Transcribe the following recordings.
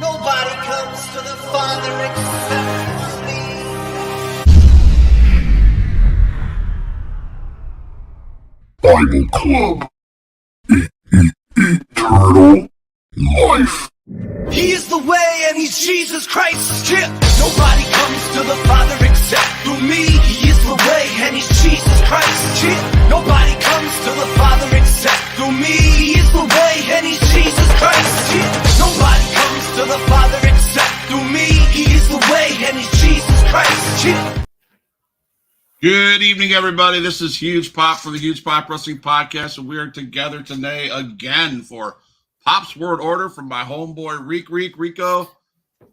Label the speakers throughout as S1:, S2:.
S1: Nobody comes to the Father except me.
S2: Bible Club. Eternal life.
S1: He is the way and he's Jesus Christ's gift. Nobody comes to the Father except through me. He is the way and he's Jesus Christ's gift. Nobody comes to the Father except through me. He is the way and he's Jesus Christ's gift. Nobody comes to the Father except through me. He is the way and he's Jesus Christ's gift.
S3: Good evening, everybody. This is Huge Pop for the Huge Pop Wrestling Podcast, and we are together today again for Pop's Word Order from my homeboy Rico.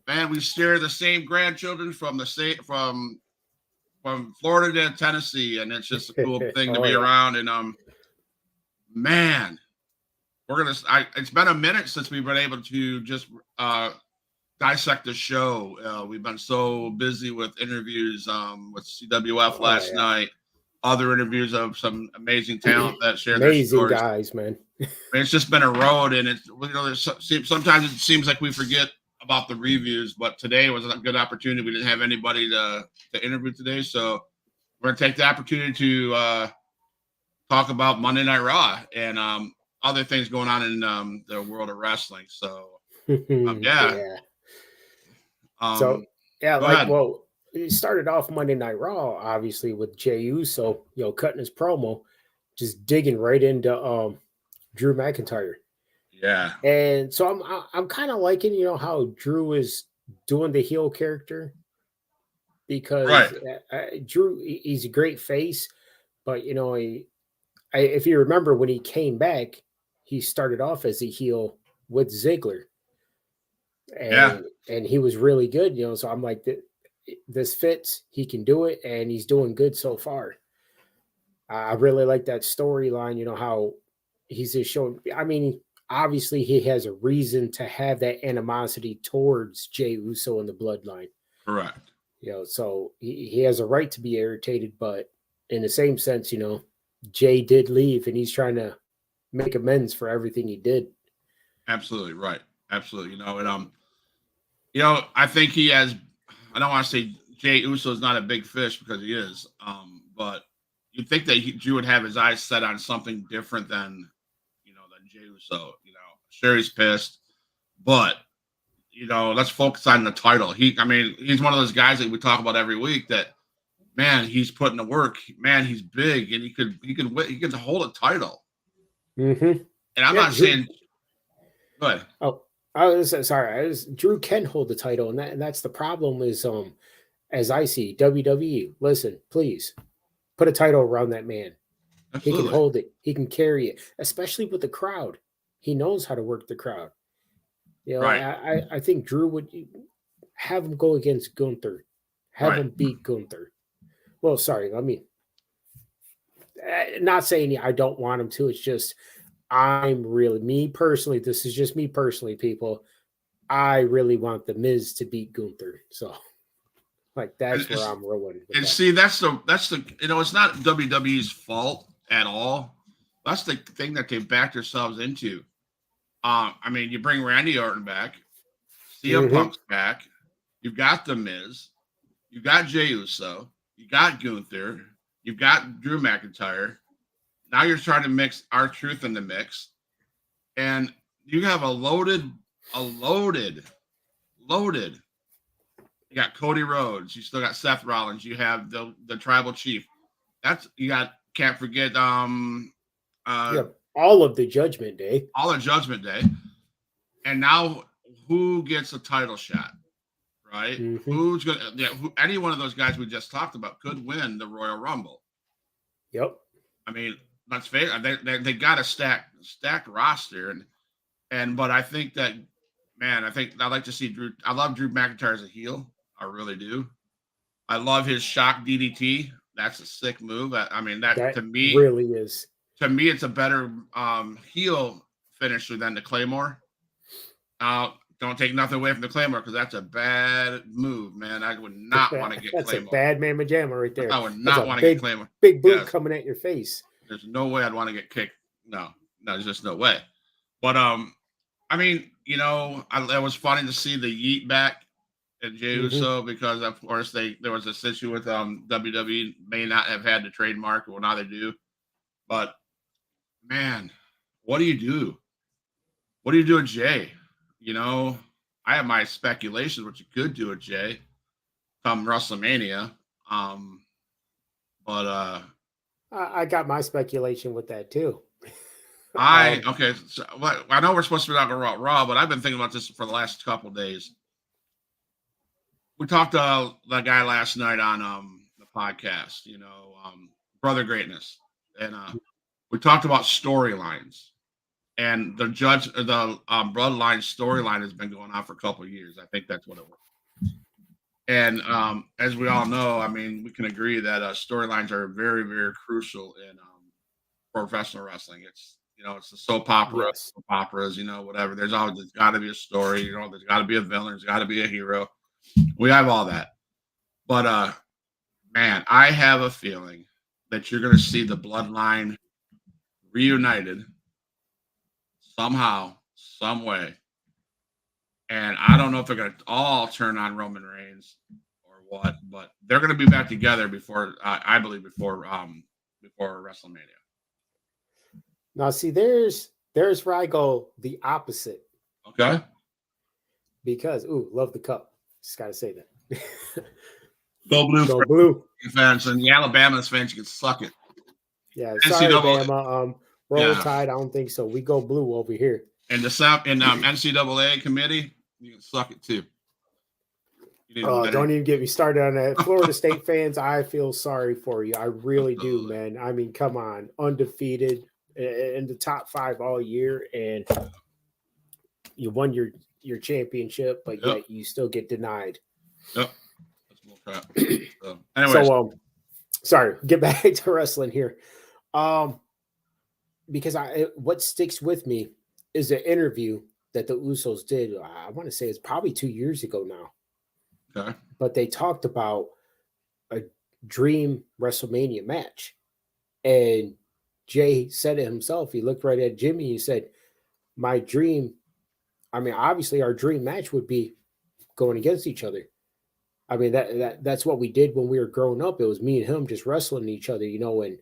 S3: Man, we share the same grandchildren from the state from Florida to Tennessee, and it's just a cool thing to be around. And man, it's been a minute since we've been able to just dissect the show. We've been so busy with interviews with CWF last night, other interviews of some amazing talent that share their stories.
S4: Amazing guys, man.
S3: It's just been a road, and it's sometimes it seems like we forget about the reviews, but today was a good opportunity. We didn't have anybody to interview today, so we're gonna take the opportunity to talk about Monday Night Raw and other things going on in the world of wrestling. So
S4: it started off Monday Night Raw, obviously, with Jey Uso, cutting his promo, just digging right into Drew McIntyre.
S3: Yeah.
S4: And so I'm kind of liking, how Drew is doing the heel character, because Drew, he's a great face, but if you remember when he came back, he started off as a heel with Ziggler. And he was really good, so I'm like, this fits, he can do it, and he's doing good so far. I really like that storyline, how he's just showing, obviously he has a reason to have that animosity towards Jey Uso in the bloodline.
S3: Correct.
S4: So he has a right to be irritated, but in the same sense, Jey did leave, and he's trying to make amends for everything he did.
S3: Absolutely right. Absolutely. I think he has, I don't want to say Jey Uso is not a big fish, because he is, but you'd think that Drew would have his eyes set on something different than Jey Uso. Sure, he's pissed, but let's focus on the title. He's one of those guys that we talk about every week that, man, he's putting the work. Man, he's big, and he could hold a title.
S4: Mm-hmm.
S3: And I'm not saying, go ahead.
S4: Oh, Drew can hold the title, and that's the problem. Is as I see WWE, listen, please put a title around that man. Absolutely. He can hold it. He can carry it, especially with the crowd. He knows how to work the crowd. I think Drew would have him go against Gunther, have him beat Gunther. Well, sorry, not saying I don't want him to. It's just me personally. This is just me personally, people. I really want the Miz to beat Gunther. So, that's where I'm rolling.
S3: And see, that's the it's not WWE's fault at all. That's the thing that they backed themselves into. You bring Randy Orton back, CM Punk's back. You've got the Miz, you've got Jey Uso, you got Gunther, you've got Drew McIntyre. Now you're trying to mix R-Truth in the mix, and you have a loaded. You got Cody Rhodes. You still got Seth Rollins. You have the Tribal Chief. Can't forget
S4: all of the Judgment Day.
S3: All of Judgment Day. And now who gets a title shot? Right? Mm-hmm. Who's gonna any one of those guys we just talked about could win the Royal Rumble.
S4: Yep.
S3: Let's face it, they got a stacked roster, but I think that, man, I'd like to see Drew. I love Drew McIntyre as a heel. I really do. I love his shock DDT. That's a sick move. That to me
S4: really is.
S3: To me, it's a better heel finisher than the Claymore. Don't take nothing away from the Claymore, because that's a bad move, man. I would not want to get
S4: that's
S3: Claymore.
S4: That's a bad mamma jamma right there.
S3: I would not want to get Claymore.
S4: Big boot coming at your face.
S3: There's no way I'd want to get kicked. No, there's just no way. But you know, it was funny to see the yeet back and Jey Uso because, of course, there was this issue with WWE may not have had the trademark. Well, now they do. But, man, what do you do? What do you do with Jey? You know, I have my speculations what you could do with Jey come WrestleMania. But
S4: I got my speculation with that too.
S3: okay. So, I know we're supposed to be talking about Raw, but I've been thinking about this for the last couple of days. We talked to the guy last night on the podcast, you know, Brother Greatness, and we talked about storylines. And the Bloodline storyline has been going on for a couple of years. I think that's what it was. And as we all know, I mean, we can agree that storylines are very, very crucial in professional wrestling. It's, you know, it's the soap operas, you know, whatever. There's got to be a story, you know, there's got to be a villain, there's got to be a hero. We have all that. But, man, I have a feeling that you're going to see the Bloodline reunited somehow, some way. And I don't know if they're going to all turn on Roman Reigns or what, but they're going to be back together before, I believe, before WrestleMania.
S4: Now, see, there's where I go the opposite.
S3: Okay.
S4: Because, love the cup. Just got to say that.
S3: Go blue.
S4: Go blue.
S3: Fans and the Alabama fans, you can suck it.
S4: Yeah, sorry, Alabama. Roll Tide, I don't think so. We go blue over here.
S3: And the NCAA committee, you can suck it too.
S4: Don't even get me started on that. Florida State fans, I feel sorry for you. I really do, man. I mean, come on. Undefeated in the top 5 all year, and you won your championship, but yet you still get denied.
S3: Yep. That's bull crap. Anyway.
S4: Sorry, get back to wrestling here. Because what sticks with me is an interview that the Usos did. I want to say it's probably 2 years ago now.
S3: Okay.
S4: But they talked about a dream WrestleMania match. And Jey said it himself. He looked right at Jimmy. He said, my dream, I mean, obviously our dream match would be going against each other. I mean, that's what we did when we were growing up. It was me and him just wrestling each other, you know, and,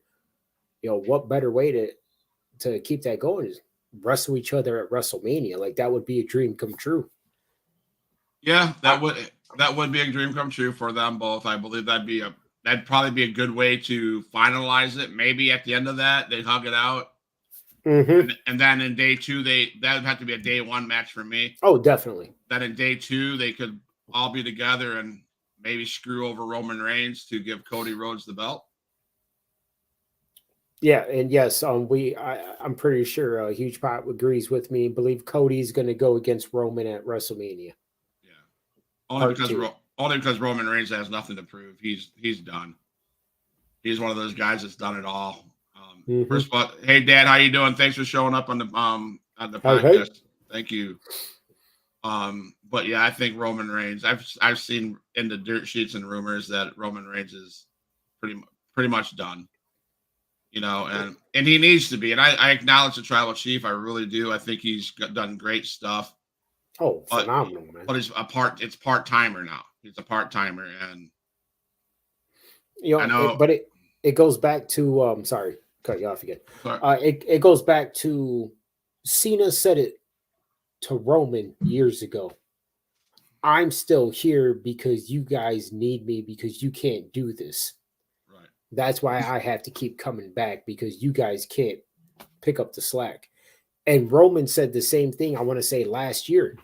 S4: you know, what better way to keep that going is wrestle each other at WrestleMania. Like, that would be a dream come true.
S3: Yeah, that would be a dream come true for them both. I believe that'd probably be a good way to finalize it. Maybe at the end of that, they hug it out.
S4: Mm-hmm.
S3: And then in day 2, that would have to be a day 1 match for me.
S4: Oh, definitely.
S3: Then in day 2, they could all be together and maybe screw over Roman Reigns to give Cody Rhodes the belt.
S4: Yeah, and yes, I'm pretty sure Huge Pot agrees with me. Believe Cody's going to go against Roman at WrestleMania.
S3: Yeah, only because Roman Reigns has nothing to prove. He's done. He's one of those guys that's done it all. First of all, hey Dad, how you doing? Thanks for showing up on the podcast. Hey. Thank you. But yeah, I think Roman Reigns. I've seen in the dirt sheets and rumors that Roman Reigns is pretty much done. You know, and he needs to be. And I acknowledge the tribal chief. I really do. I think he's done great stuff.
S4: Oh, phenomenal, man.
S3: But it's part-timer now. He's a part-timer. And
S4: you know,
S3: I know,
S4: but it goes back to sorry, cut you off again. It goes back to Cena said it to Roman years ago. I'm still here because you guys need me because you can't do this. That's why I have to keep coming back because you guys can't pick up the slack. And Roman said the same thing, I want to say last year.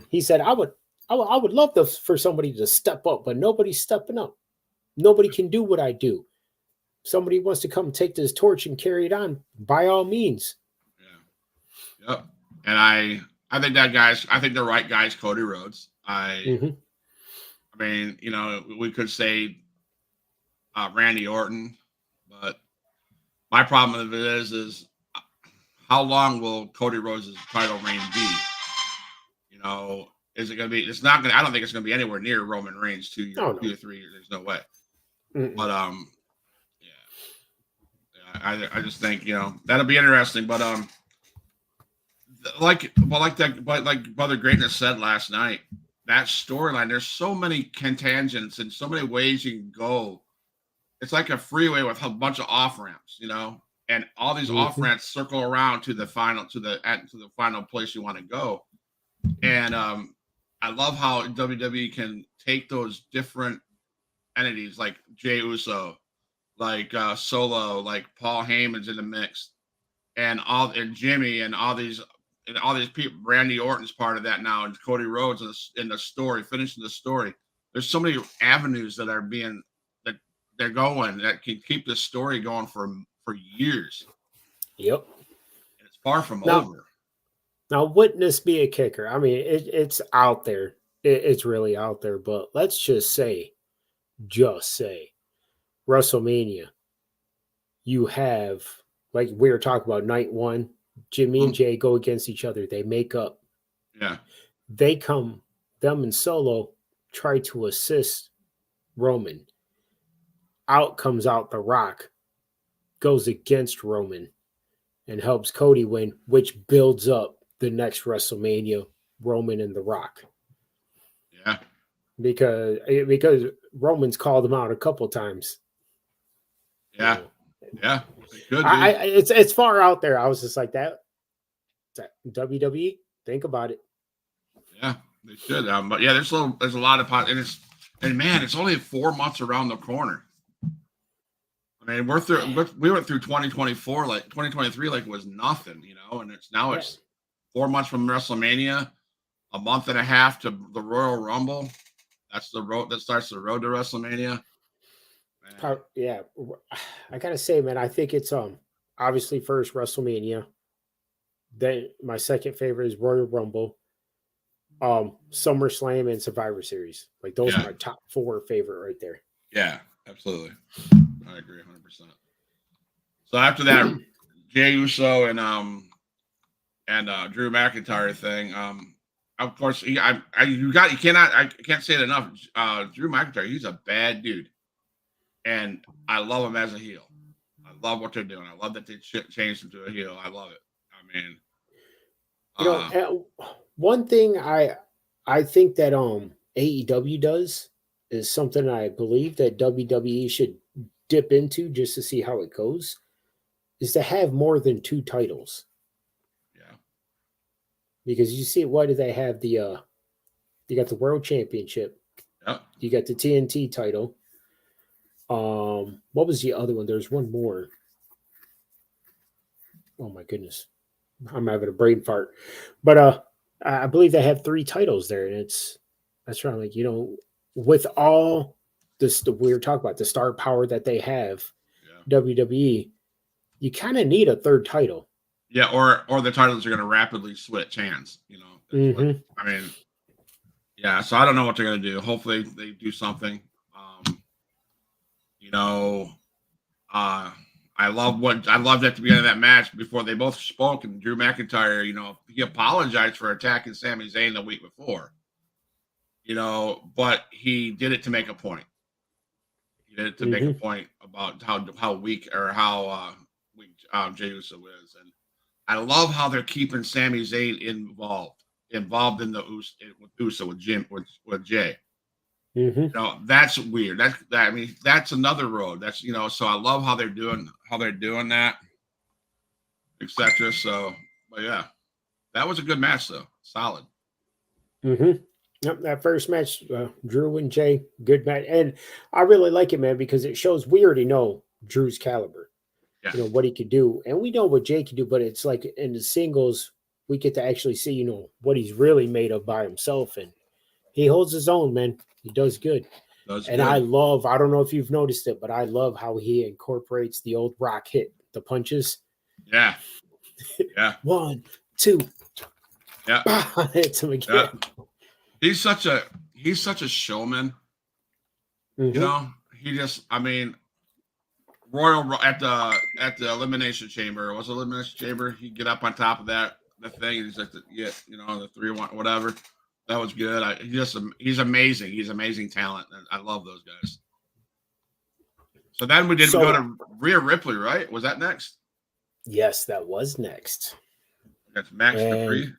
S4: He said, I would love for somebody to step up, but nobody's stepping up. Nobody can do what I do. Somebody wants to come take this torch and carry it on, by all means.
S3: Yeah. Yep. And I think I think the right guy's Cody Rhodes. I mean, you know, we could say Randy Orton, but my problem with it is how long will Cody Rhodes' title reign be? You know, is it going to be? It's not going to. I don't think it's going to be anywhere near Roman Reigns 2 years, 2 to 3 years. There's no way. But I just think, you know, that'll be interesting. But like Brother Greatness said last night, that storyline, there's so many tangents and so many ways you can go. It's like a freeway with a bunch of off ramps, and all these off ramps circle around to the final place you want to go. And I love how WWE can take those different entities like Jey Uso, like Solo, like Paul Heyman's in the mix, and Jimmy and all these people. Randy Orton's part of that now, and Cody Rhodes in the story, finishing the story. There's so many avenues that they're going that can keep this story going for years.
S4: Yep.
S3: And it's far from over.
S4: Now, wouldn't this be a kicker? I mean, it's out there. It's really out there. But let's just say, WrestleMania, you have, like we were talking about, night one, Jimmy and Jay go against each other. They make up.
S3: Yeah.
S4: Them and Solo try to assist Roman. Out comes out The Rock, goes against Roman, and helps Cody win, which builds up the next WrestleMania, Roman and The Rock.
S3: Yeah.
S4: Because Roman's called him out a couple times.
S3: Yeah. Yeah.
S4: It's far out there. I was just like that. WWE, think about it.
S3: Yeah, they should. But yeah, there's a lot of pot, and man, it's only 4 months around the corner. I mean, we went through 2024, like 2023, like it was nothing, and it's 4 months from WrestleMania, a month and a half to the Royal Rumble. That's the road that starts the road to WrestleMania.
S4: Yeah, I gotta say, man, I think it's obviously first WrestleMania. Then my second favorite is Royal Rumble, SummerSlam, and Survivor Series. Like those are my top 4 favorite right there.
S3: Yeah, absolutely. I agree 100%. So after that, Jey Uso and Drew McIntyre thing, of course, I can't say it enough. Drew McIntyre, he's a bad dude, and I love him as a heel. I love what they're doing. I love that they changed him to a heel. I love it. I mean,
S4: one thing I think that AEW does is something I believe that WWE should dip into just to see how it goes, is to have more than 2 titles.
S3: Yeah.
S4: Because you see, why do they have you got the World Championship.
S3: Yep.
S4: You got the TNT title. What was the other one? There's one more. Oh my goodness. I'm having a brain fart. But I believe they have 3 titles there, and that's right. Like, with all this, we were talking about the star power that they have, WWE, you kind of need a 3rd title.
S3: Yeah, or the titles are going to rapidly switch hands. I mean, yeah. So I don't know what they're going to do. Hopefully they do something. I loved at the beginning of that match before they both spoke, and Drew McIntyre, he apologized for attacking Sami Zayn the week before. But he did it to make a point. He did it to make a point about how weak or how weak Jey Uso is, and I love how they're keeping Sami Zayn involved in the Uso with Jay. That's weird. That's another road. That's so I love how they're doing that, etc. So, but yeah, that was a good match though. Solid.
S4: Yep, that first match, Drew and Jay, good match, and I really like it, man, because it shows we already know Drew's caliber.
S3: Yeah.
S4: What he could do, and we know what Jay can do, but it's like in the singles, we get to actually see, what he's really made of by himself, and he holds his own, man. He does good. I don't know if you've noticed it, but I love how he incorporates the old Rock hit, the punches.
S3: Yeah. Yeah.
S4: 1, 2.
S3: Yeah.
S4: Hits him again.
S3: Yeah. He's such a showman. He just, Royal at the elimination chamber. Was it elimination chamber? He'd get up on top of the thing, and he's like, the 3-1, whatever. That was good. He's amazing. He's amazing talent. I love those guys. So then we go to Rhea Ripley, right? Was that next?
S4: Yes, that was next.
S3: That's Max
S4: And
S3: Dupree.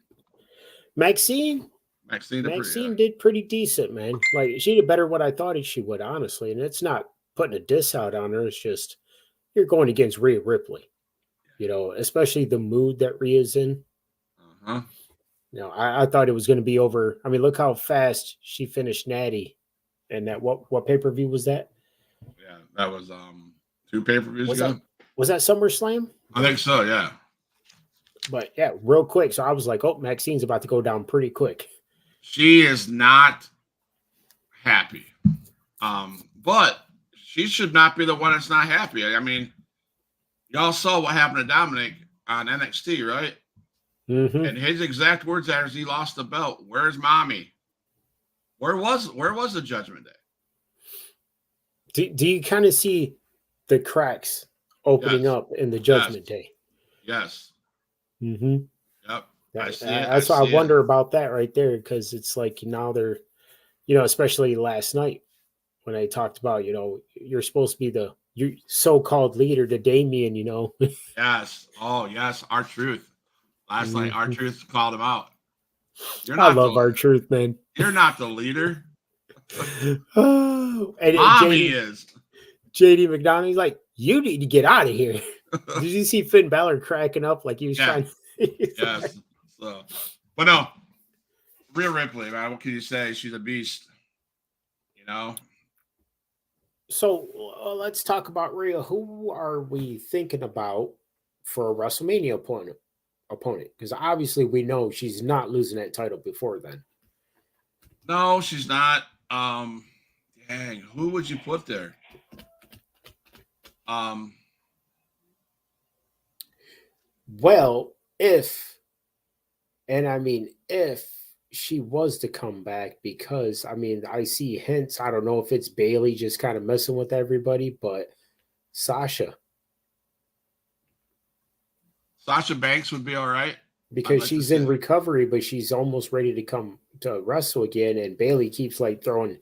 S4: Maxine
S3: Dupree.
S4: did pretty decent, man. Like she did better what I thought she would, honestly. And it's not putting a diss out on her. It's just you're going against Rhea Ripley. Especially the mood that Rhea's in.
S3: Uh-huh.
S4: I thought it was going to be over. I mean, look how fast she finished Natty. And that what pay-per-view was that?
S3: Yeah, that was 2 pay-per-views ago.
S4: Was that SummerSlam?
S3: I think so, yeah.
S4: But yeah, real quick. So I was like, oh, Maxine's about to go down pretty quick.
S3: She is not happy. But she should not be the one that's not happy. I mean, y'all saw what happened to Dominic on NXT, right?
S4: Mm-hmm.
S3: And his exact words as he lost the belt, "Where's mommy?" Where was the Judgment
S4: Do
S3: Day?
S4: you kind of see the cracks opening up in the Judgment Day?
S3: Yes.
S4: Mm-hmm.
S3: Yep.
S4: That's why I wonder about that right there, because it's like now they're, especially last night when I talked about, you're supposed to be your so-called leader to Damien,
S3: Yes. Oh, yes. R-Truth. Last night, R-Truth called him out.
S4: I love R-Truth, man.
S3: You're not the leader.
S4: Oh, and
S3: Mommy is.
S4: JD McDonough's like, you need to get out of here. Did you see Finn Balor cracking up like he was trying?
S3: Yes. So, but no, Rhea Ripley, man. What can you say? She's a beast.
S4: So let's talk about Rhea. Who are we thinking about for a WrestleMania opponent? Because obviously we know she's not losing that title before then.
S3: No, she's not. Dang, who would you put there?
S4: Well, if she was to come back, because I see hints. I don't know if it's Bailey just kind of messing with everybody, but Sasha
S3: Banks would be all right.
S4: Because she's in recovery, but she's almost ready to come to wrestle again. And Bailey keeps like throwing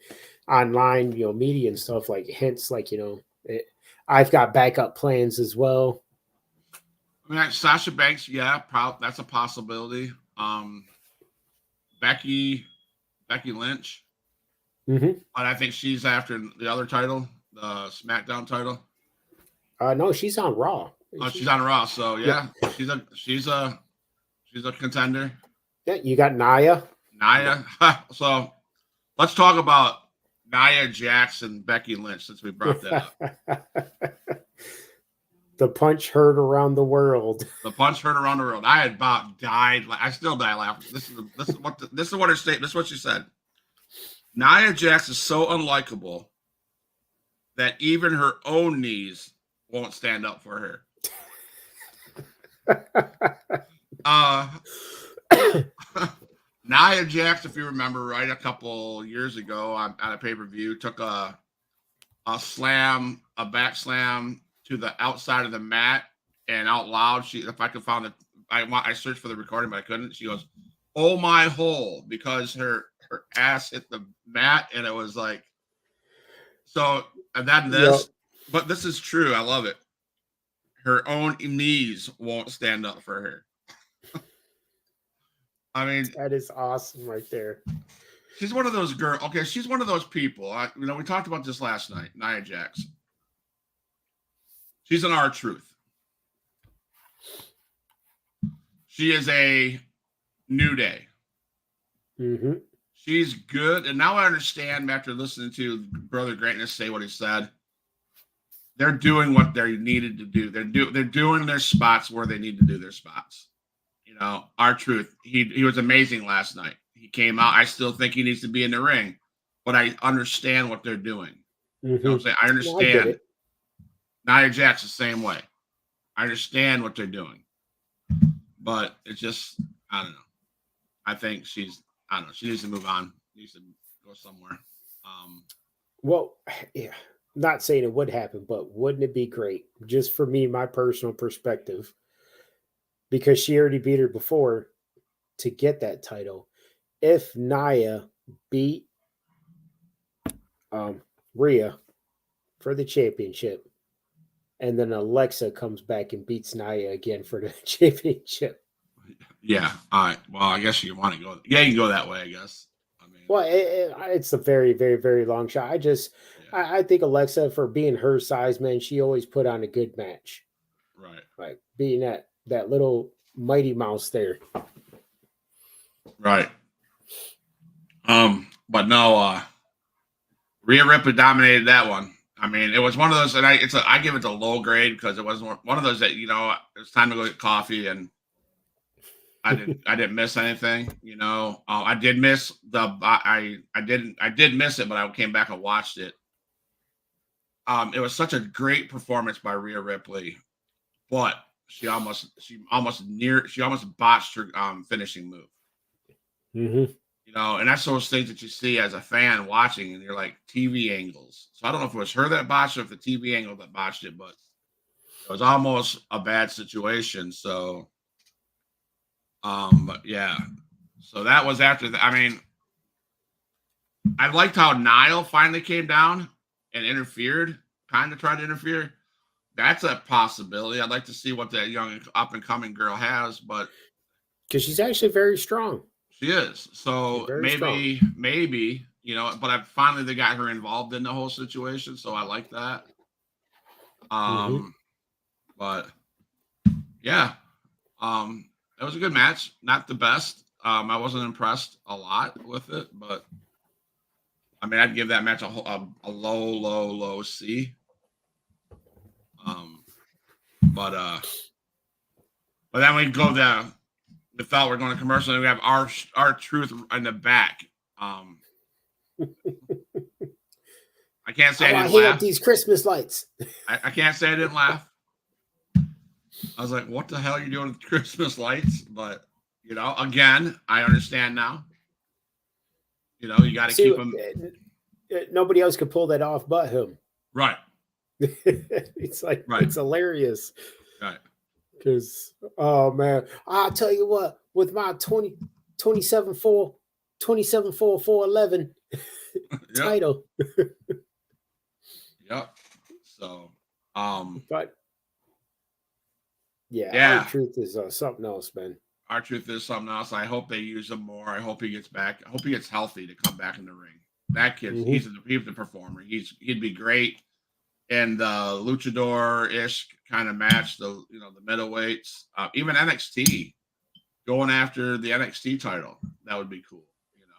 S4: online, media and stuff like hints, like, I've got backup plans as well.
S3: I mean, Sasha Banks, yeah, that's a possibility. Becky Lynch,
S4: but
S3: I think she's after the other title, the SmackDown title.
S4: No, she's on Raw.
S3: Oh, she's on Raw, so yeah. She's a contender.
S4: Yeah, you got Nia.
S3: So let's talk about Nia Jax and Becky Lynch, since we brought that up.
S4: The punch heard around the world.
S3: I had about died. I still die laughing. This is what her statement. This is what she said. Nia Jax is so unlikable that even her own knees won't stand up for her. Nia Jax, if you remember right, a couple years ago on a pay-per-view, took a back slam to the outside of the mat, and out loud, if I could find it, I searched for the recording, but I couldn't. She goes, "Oh my hole," because her ass hit the mat, and it was like, so. And then this, but this is true. I love it. Her own knees won't stand up for her. I mean,
S4: that is awesome right there.
S3: She's one of those girls. Okay, she's one of those people. We talked about this last night. Nia Jax. She's an R-Truth. She is a New Day.
S4: Mm-hmm.
S3: She's good, and now I understand after listening to Brother Greatness say what he said. They're doing what they needed to do. They're doing their spots where they need to do their spots. R-Truth. He was amazing last night. He came out. I still think he needs to be in the ring, but I understand what they're doing.
S4: Mm-hmm.
S3: You know what I'm saying? I understand. Nia Jax the same way. I understand what they're doing, but it's just, I don't know. I think she needs to move on. She needs to go somewhere.
S4: Well, yeah, not saying it would happen, but wouldn't it be great, just for me, my personal perspective, because she already beat her before, to get that title, if Nia beat Rhea for the championship, and then Alexa comes back and beats Nia again for the championship.
S3: Yeah. All right. Well, I guess you want to go. Yeah, you can go that way, I guess. I mean,
S4: Well, it's a very, very, very long shot.
S3: yeah.
S4: I think Alexa, for being her size, man, she always put on a good match.
S3: Right.
S4: Like being that little mighty mouse there.
S3: Right. But no, Rhea Ripley dominated that one. I mean, it was one of those, and I give it a low grade because it wasn't one of those that, it was time to go get coffee, and I didn't miss anything. I did miss I did miss it, but I came back and watched it. It was such a great performance by Rhea Ripley, but she almost botched her finishing move.
S4: Mm-hmm.
S3: And that's those things that you see as a fan watching, and you're like, TV angles. So I don't know if it was her that botched it or if the TV angle that botched it, but it was almost a bad situation. So, but yeah. So that was after that. I mean, I liked how Niall finally came down and interfered, kind of tried to interfere. That's a possibility. I'd like to see what that young up-and-coming girl has, but
S4: because she's actually very strong.
S3: She is. So maybe, but they got her involved in the whole situation. So I like that. But yeah, it was a good match. Not the best. I wasn't impressed a lot with it, but I mean, I'd give that match a low C. But then we go down. We thought we're going to commercial, and we have our truth in the back. I can't say I didn't laugh.
S4: These Christmas lights.
S3: I can't say I didn't laugh. I was like, "What the hell are you doing with Christmas lights?" But again, I understand now. You got to keep them.
S4: Nobody else could pull that off but him.
S3: Right.
S4: It's like It's hilarious.
S3: Right.
S4: Because, oh man, I'll tell you what, with my 27-4-4-11 title.
S3: Yep. So,
S4: but yeah, our truth is something else, man.
S3: Our truth is something else. I hope they use him more. I hope he gets back. I hope he gets healthy to come back in the ring. That kid, he's the performer. He'd be great in the luchador-ish kind of match, the middleweights, even NXT, going after the NXT title. That would be cool.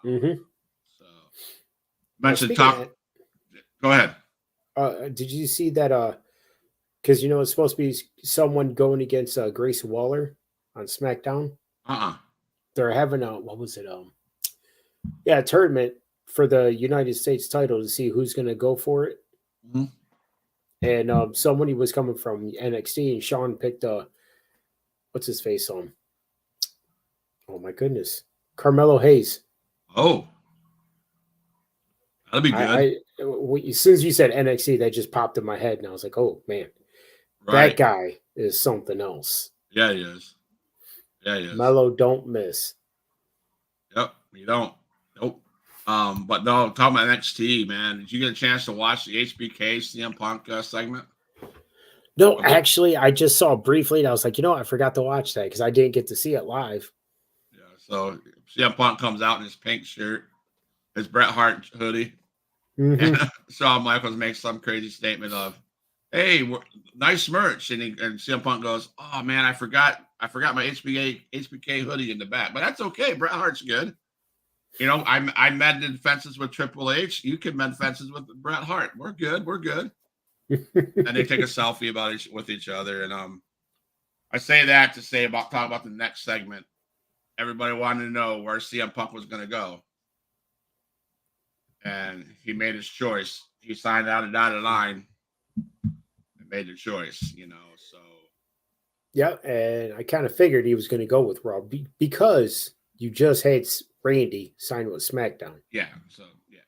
S3: So mentioned top. Go ahead.
S4: Did you see that? Because it's supposed to be someone going against Grace Waller on SmackDown. They're having what was it? A tournament for the United States title to see who's going to go for it.
S3: Mm-hmm.
S4: And somebody was coming from NXT, and Sean picked what's his face on? Oh my goodness, Carmelo Hayes.
S3: Oh, that'd be good.
S4: As soon as you said NXT, that just popped in my head, and I was like, oh man, that guy is something else.
S3: Yeah, he is. Yeah, he is.
S4: Melo don't miss.
S3: Yep, you don't. Nope. But no, talking about NXT, man. Did you get a chance to watch the HBK CM Punk segment?
S4: No, actually, I just saw briefly, and I was like, I forgot to watch that because I didn't get to see it live.
S3: Yeah, so CM Punk comes out in his pink shirt, his Bret Hart hoodie, and Shawn Michaels makes some crazy statement of, "Hey, nice merch," and CM Punk goes, "Oh man, I forgot my HBK hoodie in the back, but that's okay. Bret Hart's good." I mended fences with Triple H. You can mend fences with Bret Hart. We're good. And they take a selfie with each other. And I say that to talk about the next segment. Everybody wanted to know where CM Punk was going to go, and he made his choice. He signed out and dotted line and made the choice. So.
S4: Yeah, and I kind of figured he was going to go with Raw because you just had Randy signed with SmackDown.
S3: Yeah, so yeah,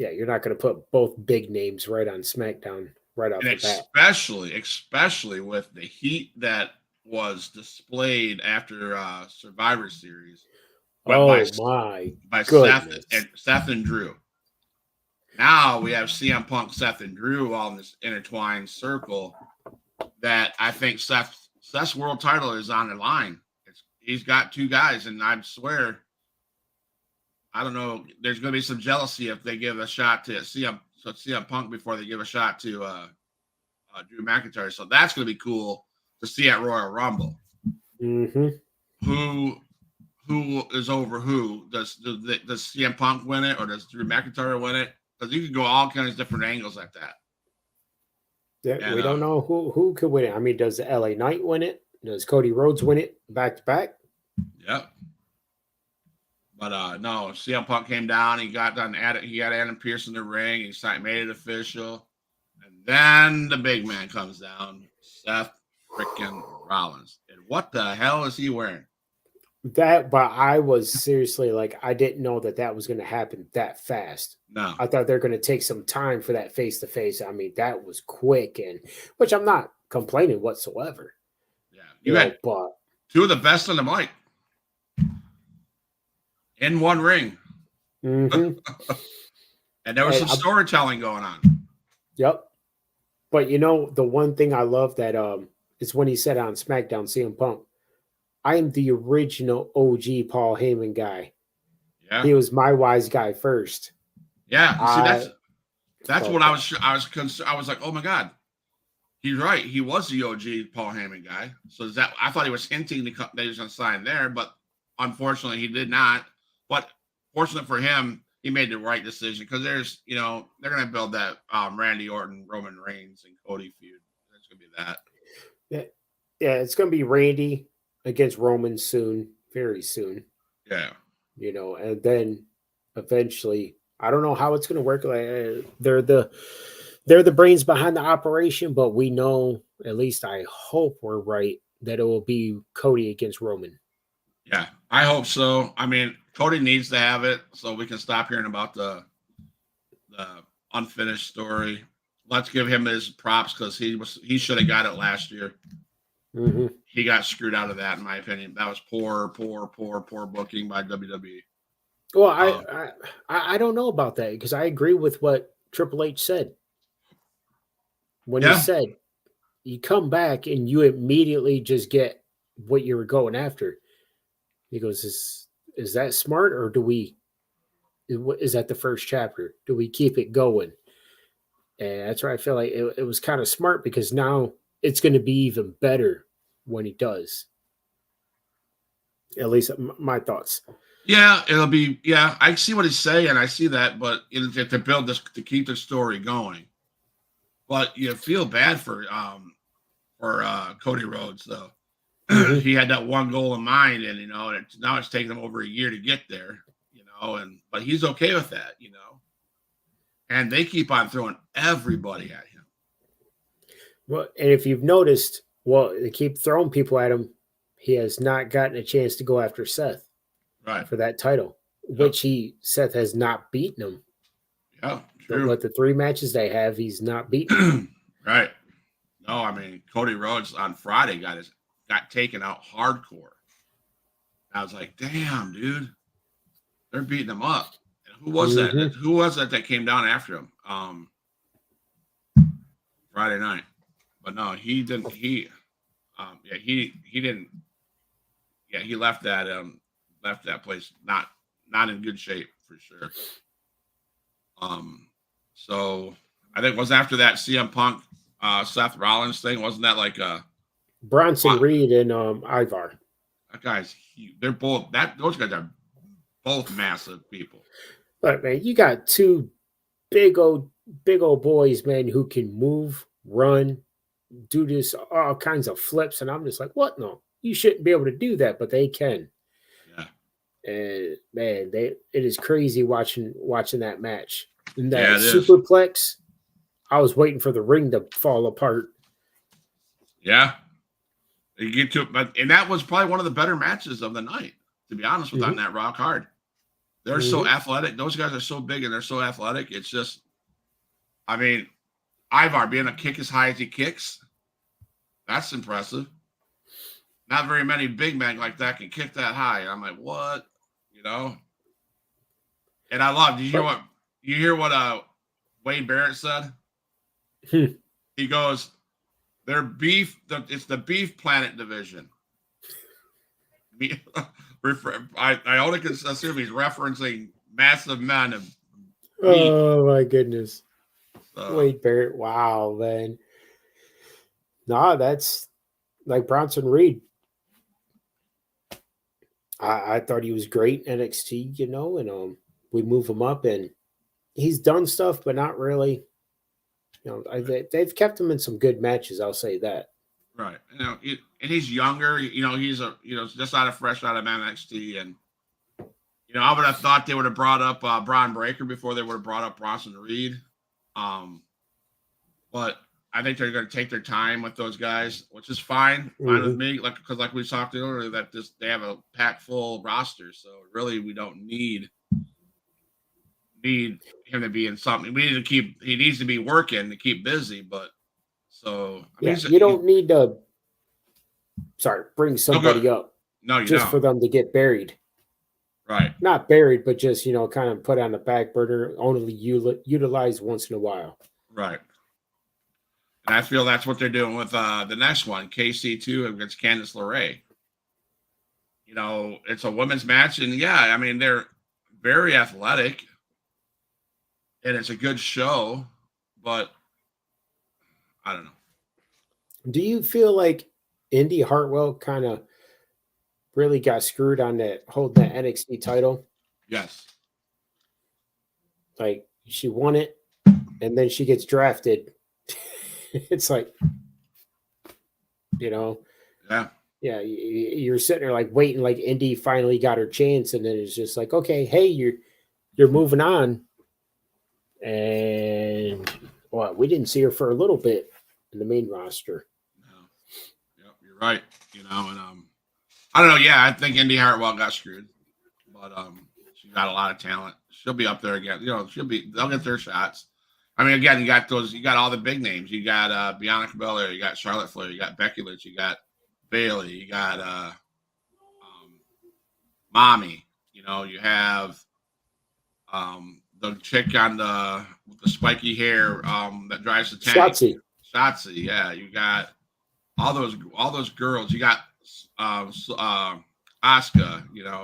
S4: you're not going to put both big names right on SmackDown right off the bat.
S3: Especially with the heat that was displayed after Survivor Series.
S4: By
S3: Seth and Drew. Now we have CM Punk, Seth, and Drew all in this intertwined circle that I think Seth Seth's world title is on the line. He's got 2 guys, and I swear, I don't know. There's going to be some jealousy if they give a shot to CM Punk before they give a shot to Drew McIntyre. So that's going to be cool to see at Royal Rumble.
S4: Mm-hmm.
S3: Who is over who? Does CM Punk win it, or does Drew McIntyre win it? Because you can go all kinds of different angles at that.
S4: Yeah,
S3: And,
S4: we don't know who could win it. I mean, does LA Knight win it? Does Cody Rhodes win it back to back?
S3: Yep. But no, CM Punk came down. He got Adam Pearce in the ring. He made it official, and then the big man comes down, Seth freaking Rollins. And what the hell is he wearing?
S4: But I was seriously like, I didn't know that was going to happen that fast.
S3: No,
S4: I thought they're going to take some time for that face to face. I mean, that was quick, and which I'm not complaining whatsoever.
S3: Yeah, you had 2 of the best on the mic in one ring,
S4: mm-hmm.
S3: and there was some storytelling going on.
S4: Yep. But the one thing I love that is when he said on SmackDown, CM Punk, I am the original OG Paul Heyman guy.
S3: Yeah,
S4: he was my wise guy first.
S3: Yeah, see, that's what I was like, oh my God, he's right. He was the OG Paul Heyman guy. So I thought he was hinting that he was going to sign there, but unfortunately he did not. But fortunate for him, he made the right decision because there's, they're going to build that Randy Orton, Roman Reigns, and Cody feud. It's going to be that.
S4: Yeah, it's going to be Randy against Roman soon, very soon.
S3: Yeah.
S4: And then eventually, I don't know how it's going to work. They're the brains behind the operation, but we know, at least I hope we're right, that it will be Cody against Roman.
S3: Yeah, I hope so. I mean, Cody needs to have it so we can stop hearing about the unfinished story. Let's give him his props because he should have got it last year.
S4: Mm-hmm.
S3: He got screwed out of that, in my opinion. That was poor booking by WWE.
S4: Well, I don't know about that because I agree with what Triple H said. When he said, you come back and you immediately just get what you were going after. He goes, is that smart, or is that the first chapter? Do we keep it going? And that's where I feel like it was kind of smart because now it's going to be even better when he does. At least my thoughts.
S3: Yeah, it'll be. Yeah, I see what he's saying. I see that, but to build this, to keep the story going. But you feel bad for Cody Rhodes though. Mm-hmm. He had that one goal in mind, and now it's taken him over a year to get there. But he's okay with that, And they keep on throwing everybody at him.
S4: Well, and if you've noticed, they keep throwing people at him. He has not gotten a chance to go after Seth.
S3: Right.
S4: For that title, which Seth has not beaten him.
S3: Yeah, true.
S4: But the 3 matches they have, he's not beaten him.
S3: Right. No, I mean, Cody Rhodes on Friday got taken out hardcore. I was like, damn, dude. They're beating him up. And who was that? Who was that came down after him? Friday night. But no, he didn't. He didn't. Yeah, he left that place not in good shape for sure. So I think it was after that CM Punk Seth Rollins thing, wasn't that like
S4: Bronson Reed and Ivar?
S3: That guy's huge. Those guys are both massive people.
S4: But man, you got 2 big old boys, man, who can move, run, do this all kinds of flips, and I'm just like, what? No, you shouldn't be able to do that, but they can.
S3: Yeah.
S4: And man, it is crazy watching that match. And that
S3: Yeah,
S4: superplex, I was waiting for the ring to fall apart.
S3: Yeah. You get to it, and that was probably one of the better matches of the night, to be honest with on that Raw card. They're so athletic. Those guys are so big and they're so athletic. It's just, I mean, Ivar being a kick as high as he kicks, that's impressive. Not very many big men like that can kick that high. I'm like, what? And I love. Did you hear what Wade Barrett said? He goes, They're beef. It's the beef planet division. I only can assume he's referencing massive men of beef.
S4: Oh my goodness.
S3: So,
S4: Wade Barrett. Wow, man. Nah, that's like Bronson Reed. I thought he was great in NXT, and we move him up, and he's done stuff, but not really. They've kept him in some good matches. I'll say that.
S3: right. And he's younger. He's just fresh out of NXT, and I would have thought they would have brought up Braun Breaker before they would have brought up Bronson Reed. But I think they're going to take their time with those guys, which is fine with me. Because like we talked earlier, that they have a packed full roster, so really we don't need him to be in something. He needs to be working to keep busy. But
S4: you don't need to. Sorry, bring somebody up.
S3: No, you
S4: just
S3: don't.
S4: For them to get buried.
S3: Right.
S4: Not buried, but just kind of put on the back burner, only utilized once in a while.
S3: Right. And I feel that's what they're doing with the next one, KC2 against Candice LeRae. It's a women's match, and they're very athletic, and it's a good show, but I don't know.
S4: Do you feel like Indy Hartwell kind of really got screwed on holding that NXT title?
S3: Yes.
S4: Like, she won it, and then she gets drafted. It's like,
S3: Yeah.
S4: Yeah, you're sitting there like waiting, like Indy finally got her chance, and then it's just like, okay, hey, you're moving on, and we didn't see her for a little bit in the main roster.
S3: No. Yep, you're right. And I don't know. Yeah, I think Indy Hartwell got screwed, but she got a lot of talent. She'll be up there again. They'll get their shots. Again, you got all the big names. You got Bianca Belair, you got Charlotte Flair, you got Becky Lynch, you got Bayley, you got Mommy. You have the chick on with the spiky hair that drives the tank. Shotzi, yeah. You got all those girls. You got Asuka.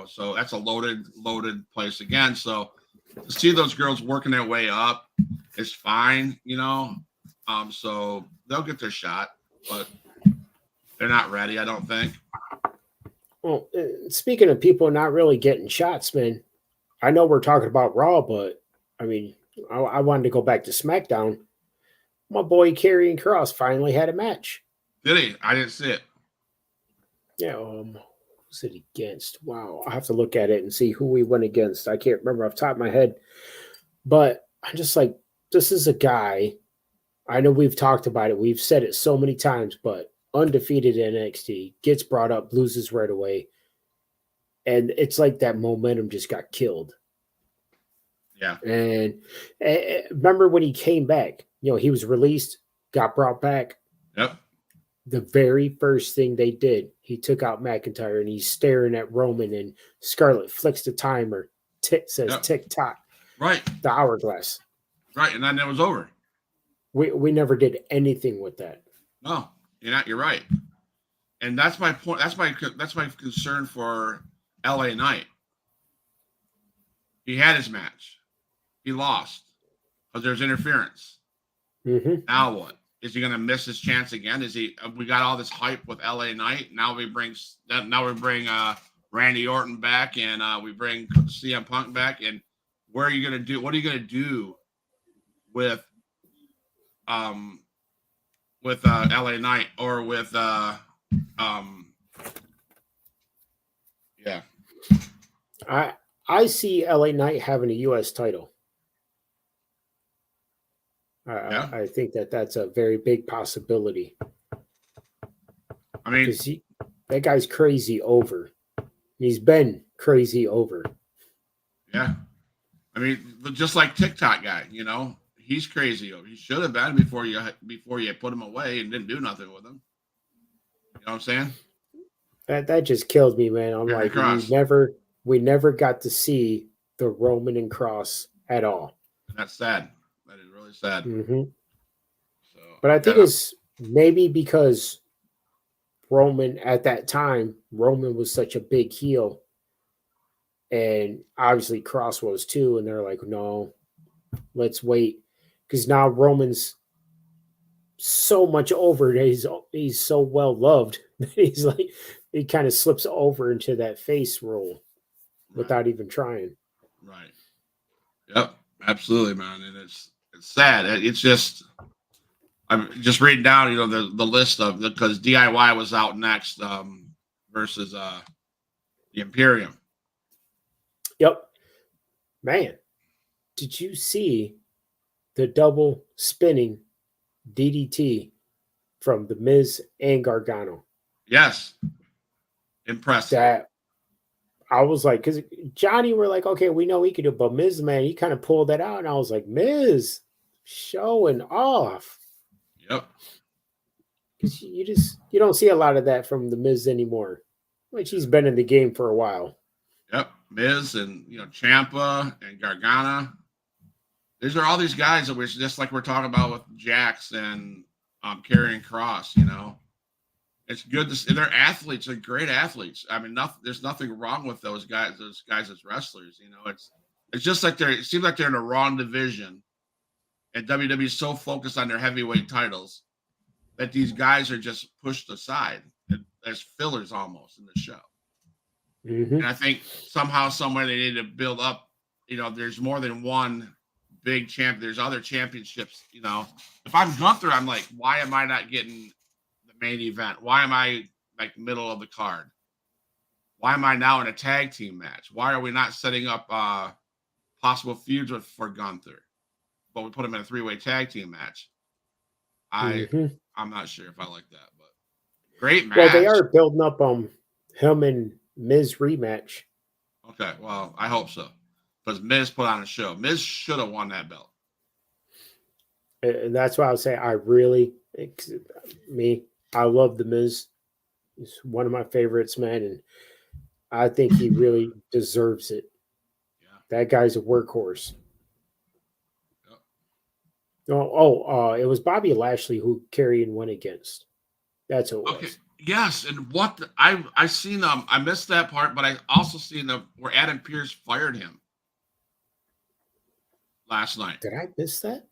S3: So that's a loaded place again. So to see those girls working their way up is fine, so they'll get their shot, but they're not ready, I don't think.
S4: Well, speaking of people not really getting shots, man, I know we're talking about Raw, but I wanted to go back to SmackDown. My boy Karrion Kross finally had a match.
S3: Did he? I didn't see it.
S4: Yeah, who's it against? Wow, I'll have to look at it and see who he went against. I can't remember off the top of my head, but I'm just like, this is a guy, I know we've talked about it. We've said it so many times, but undefeated in NXT, gets brought up, loses right away. And it's like that momentum just got killed.
S3: Yeah.
S4: And remember when he came back, he was released, got brought back.
S3: Yep.
S4: The very first thing they did, he took out McIntyre and he's staring at Roman, and Scarlett flicks the timer, says tick tock.
S3: Right.
S4: The hourglass.
S3: Right, and then it was over.
S4: We never did anything with that.
S3: No, you're right. And that's my point. That's my concern for LA Knight. He had his match. He lost because there's interference.
S4: Mm-hmm.
S3: Now what? Is he going to miss his chance again? We got all this hype with LA Knight. Now we bring Randy Orton back, and we bring CM Punk back. And what are you going to do with LA Knight or with yeah.
S4: I see LA Knight having a US title. I think that's a very big possibility. Because that guy's crazy over. He's been crazy over.
S3: Yeah. Just like TikTok guy, he's crazy over. He should have been before you put him away and didn't do nothing with him. You know what I'm saying?
S4: That just killed me, man. I'm like, we never got to see the Roman and Cross at all.
S3: And that's sad. That is really sad.
S4: Mm-hmm.
S3: So,
S4: but I think maybe because Roman at that time, Roman was such a big heel, and obviously Cross was too, and they're like, no, let's wait, because now Roman's so much over that he's so well loved that he's like he kind of slips over into that face role without even trying.
S3: Right. Yep. Absolutely, man. And it's sad. It's just I'm just reading down, the list of because DIY was out next versus the Imperium.
S4: Yep. Man, did you see the double spinning DDT from The Miz and Gargano?
S3: Yes. Impressive.
S4: That I was like, because Johnny were like, okay, we know he could do it, but Miz, man, he kind of pulled that out, and I was like, Miz showing off.
S3: Yep.
S4: Because you don't see a lot of that from The Miz anymore, which he's been in the game for a while.
S3: Yep. Miz and Ciampa and Gargano. These are all these guys that we're just like we're talking about with Jax and Karrion Kross. It's good to see. They're athletes. They're great athletes. I mean, there's nothing wrong with those guys. Those guys as wrestlers. It's just like it seems like they're in a wrong division, and WWE is so focused on their heavyweight titles that these guys are just pushed aside as fillers almost in the show.
S4: Mm-hmm.
S3: And I think somehow, somewhere, they need to build up. There's more than one big champ. There's other championships. If I'm Gunther, I'm like, why am I not getting the main event? Why am I like middle of the card? Why am I now in a tag team match? Why are we not setting up possible feuds for Gunther? But we put him in a 3-way tag team match. I'm not sure if I like that, but great match.
S4: Well, they are building up him and Miz rematch.
S3: Okay, well, I hope so. Because Miz put on a show. Miz should have won that belt.
S4: And that's why I would say I love the Miz. He's one of my favorites, man, and I think he really deserves it.
S3: Yeah.
S4: That guy's a workhorse.
S3: Yep.
S4: It was Bobby Lashley who Karrion went against. That's who it was.
S3: Yes, and I seen I missed that part, but I also seen where Adam Pearce fired him last night.
S4: Did I miss that?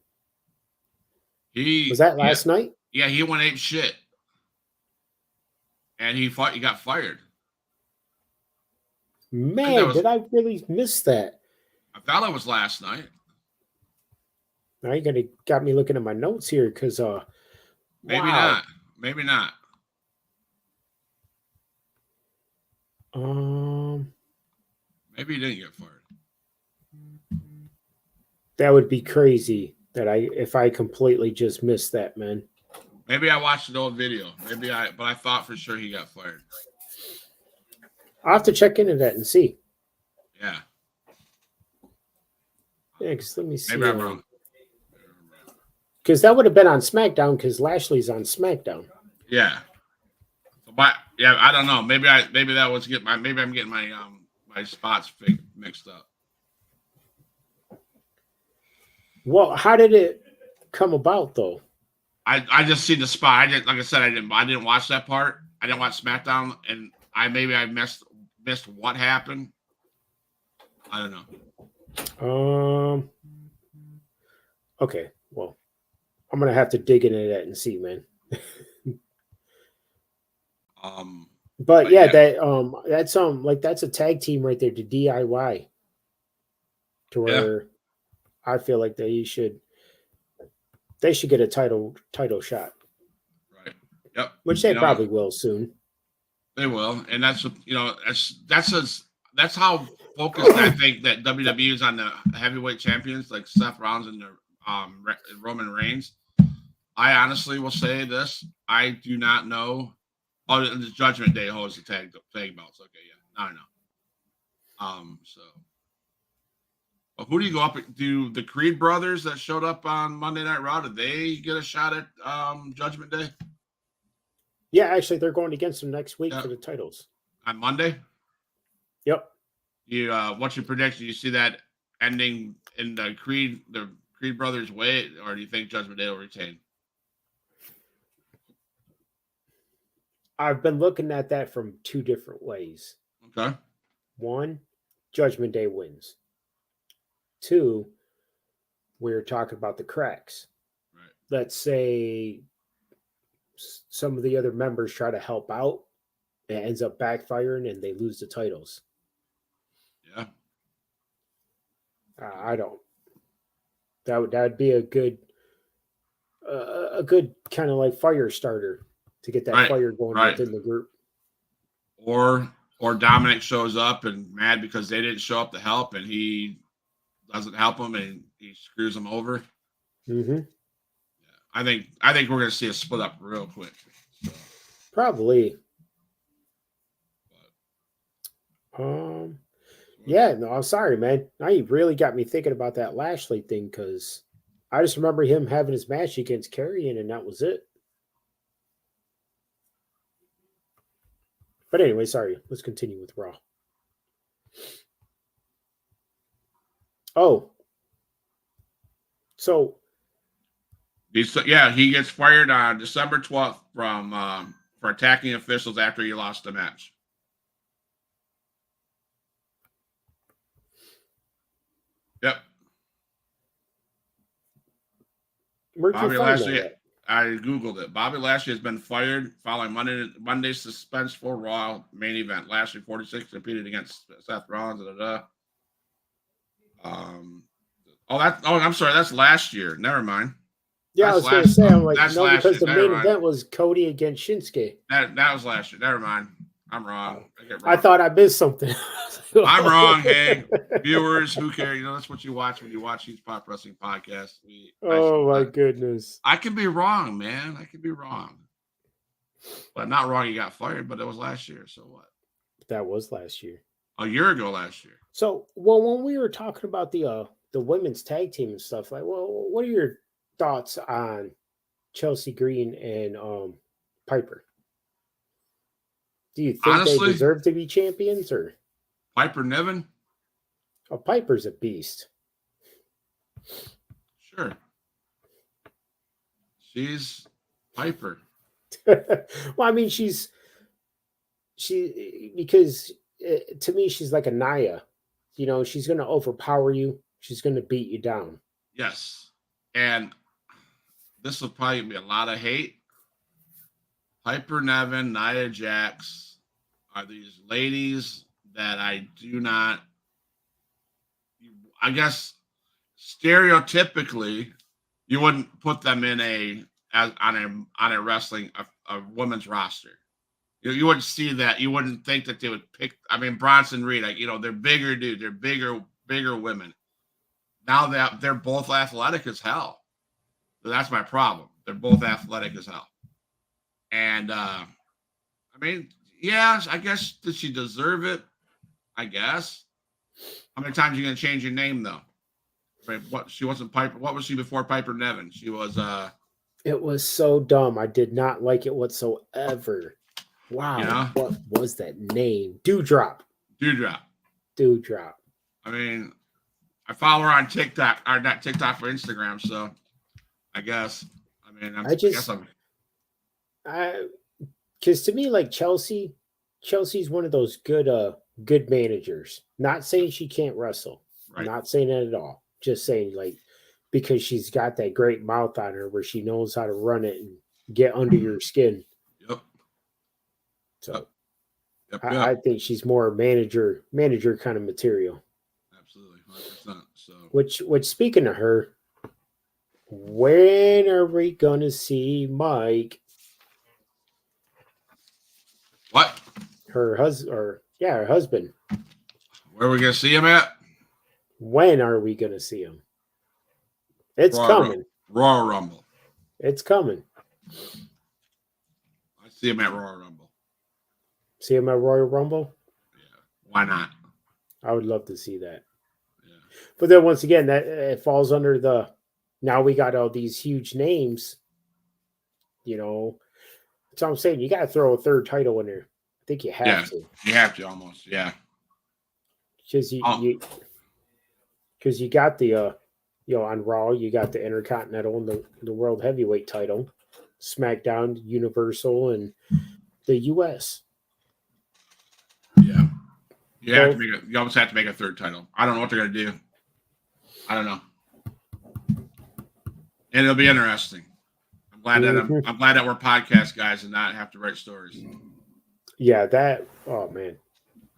S3: Was
S4: that last night?
S3: Yeah, he went ape shit, and he got fired.
S4: Man, did I really miss that?
S3: I thought it was last night.
S4: Now you got me looking at my notes here because
S3: maybe not. Maybe not. Maybe he didn't get fired.
S4: That would be crazy if I completely just missed that, man.
S3: Maybe I watched an old video. But I thought for sure he got fired.
S4: I'll have to check into that and see.
S3: Yeah.
S4: Yeah, because let me see.
S3: Maybe I'm wrong.
S4: Because that would have been on SmackDown because Lashley's on SmackDown.
S3: Yeah. Yeah, I don't know. Maybe that was maybe I'm getting my my spots mixed up.
S4: Well, how did it come about though?
S3: I just see the spot. Like I said, I didn't watch that part. I didn't watch SmackDown, and I missed what happened. I don't know.
S4: Okay. Well, I'm gonna have to dig into that and see, man. But yeah, that's a tag team right there to DIY. To where I feel like they should get a title shot.
S3: Right. Yep.
S4: Which they probably will soon.
S3: They will, and that's how focused I think that WWE is on the heavyweight champions like Seth Rollins and Roman Reigns. I honestly will say this: I do not know. Oh, the Judgment Day holds the tag belts. Okay, yeah, I know. So, well, who do you go up? Do the Creed brothers that showed up on Monday Night Raw? Did they get a shot at Judgment Day?
S4: Yeah, actually, they're going against them next week for the titles
S3: on Monday.
S4: Yep.
S3: What's your prediction? You see that ending in the Creed brothers' way, or do you think Judgment Day will retain?
S4: I've been looking at that from two different ways.
S3: Okay.
S4: One, Judgment Day wins. Two, we're talking about the cracks.
S3: Right.
S4: Let's say some of the other members try to help out, and it ends up backfiring, and they lose the titles.
S3: Yeah.
S4: I don't. That'd be a good kind of like fire starter to get that
S3: Right,
S4: fire going
S3: right.
S4: within the group.
S3: Or Dominic shows up and mad because they didn't show up to help, and he doesn't help him, and he screws them over.
S4: Mm-hmm.
S3: Yeah. I think we're gonna see a split up real quick. So.
S4: Probably. Yeah, no, I'm sorry, man. Now you really got me thinking about that Lashley thing, because I just remember him having his match against Karrion, and that was it. But anyway, sorry. Let's continue with Raw. Oh. So.
S3: He gets fired on December 12th from for attacking officials after he lost the match. Yep.
S4: Where'd you
S3: Bobby
S4: find
S3: Lashley,
S4: that?
S3: I Googled it. Bobby Lashley has been fired following Monday's suspenseful Raw main event. Lashley, 46, competed against Seth Rollins. I'm sorry. That's last year. Never mind.
S4: Yeah,
S3: That's
S4: I was going to say, I'm like,
S3: that's
S4: no,
S3: last
S4: because
S3: year.
S4: the main event was Cody against Shinsuke.
S3: That was last year. Never mind. I'm wrong.
S4: I thought I missed something.
S3: I'm wrong. Hey, viewers, who cares? That's what you watch when you watch Huge Pop Wrestling Podcast.
S4: My goodness.
S3: I could be wrong, man. I could be wrong. But not wrong, he got fired, but it was last year. So what?
S4: That was last year.
S3: A year ago last year.
S4: So, when we were talking about the women's tag team and stuff, like, well, what are your thoughts on Chelsea Green and Piper? Do you think they deserve to be champions, or
S3: Piper Niven?
S4: Oh, Piper's a beast.
S3: Sure. She's Piper.
S4: Well, I mean, because to me, she's like a Nia. You know, she's going to overpower you. She's going to beat you down.
S3: Yes. And this will probably be a lot of hate. Piper Niven, Nia Jax are these ladies that I do not, I guess, stereotypically, you wouldn't put them in on a wrestling a women's roster. You wouldn't see that. You wouldn't think that they would pick. I mean, Bronson Reed, they're bigger dudes. They're bigger women. Now that they're both athletic as hell. So that's my problem. They're both athletic as hell. And I mean, yeah, I guess, did she deserve it? I guess. How many times are you gonna change your name though? Right? What, she wasn't Piper. What was she before Piper Niven? She was
S4: It was so dumb. I did not like it whatsoever. Wow.
S3: Yeah.
S4: What was that name? Dewdrop.
S3: I mean, I follow her on TikTok, or not TikTok, for Instagram, so I guess. I mean,
S4: because to me, like Chelsea's one of those good managers. Not saying she can't wrestle.
S3: Right.
S4: Not saying that at all. Just saying, like, because she's got that great mouth on her where she knows how to run it and get under your skin.
S3: Yep.
S4: So
S3: yep.
S4: I think she's more manager kind of material.
S3: Absolutely, 100%. So
S4: which speaking of her, when are we gonna see Mike?
S3: What?
S4: Her husband.
S3: Where are we gonna see him at?
S4: When are we gonna see him? It's coming.
S3: Royal Rumble.
S4: It's coming.
S3: I see him at Royal Rumble.
S4: See him at Royal Rumble?
S3: Yeah. Why not?
S4: I would love to see that.
S3: Yeah.
S4: But then once again, that it falls under the, now we got all these huge names. You know, that's what I'm saying. You got to throw a third title in there. I think you have to.
S3: You have to almost, yeah.
S4: Because you got the on Raw, you got the Intercontinental and the World Heavyweight title, SmackDown, Universal, and the U.S.
S3: Yeah. You almost have to make a third title. I don't know what they're gonna do. I don't know. And it'll be interesting. I'm glad that we're podcast guys and not have to write stories.
S4: Yeah, oh man.